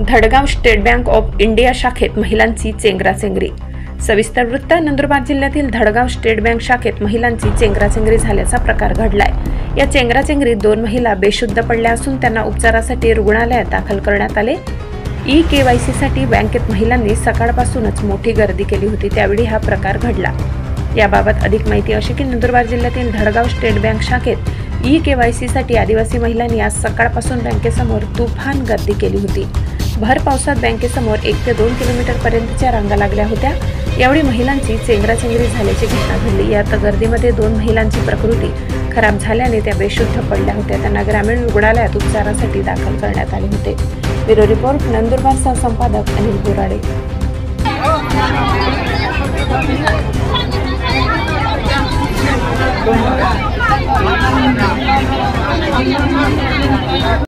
Dhadgaon state bank of India शाखेत महिलांची चेंगराचेंगरी। सविस्तर वृत्त। नंदुरबार जिल्ह्यातील धडगाव स्टेट बँक शाखेत महिलांची चेंगराचेंगरी झाल्याचा प्रकार घडलाय। या चेंगराचेंगरीत 2 महिला बेशुद्ध पडल्या असून त्यांना उपचारासाठी रुग्णालयात दाखल करण्यात आले। KYC साठी बँकेत महिलांनी सकाळपासूनच मोठी गर्दी केली होती, त्यावेळी हा प्रकार घडला। याबाबत अधिक माहिती अशी की नंदुरबार जिल्ह्यातील धडगाव स्टेट बँक शाखेत KYC साठी आदिवासी महिलांनी आज सकाळपासून बँकेसमोर तुफान गर्दी केली होती। भर पावसात बँकेसमोर 1 ते 2 किलोमीटर पर्यंतच्या रांगा लागल्या होत्या। यावेळी महिलांची चेंगराचेंगरी झाल्याची घटना घडली। यात गर्दीमध्ये 2 महिलांची प्रकृती खराब झाल्याने त्या बेशुद्ध पडल्या होत्या। त्यांना ग्रामीण रुग्णालयात उपचारासाठी दाखल करण्यात आले होते। ब्युरो रिपोर्ट, नंदुरबार सहसंपादक अनिल बोराडे।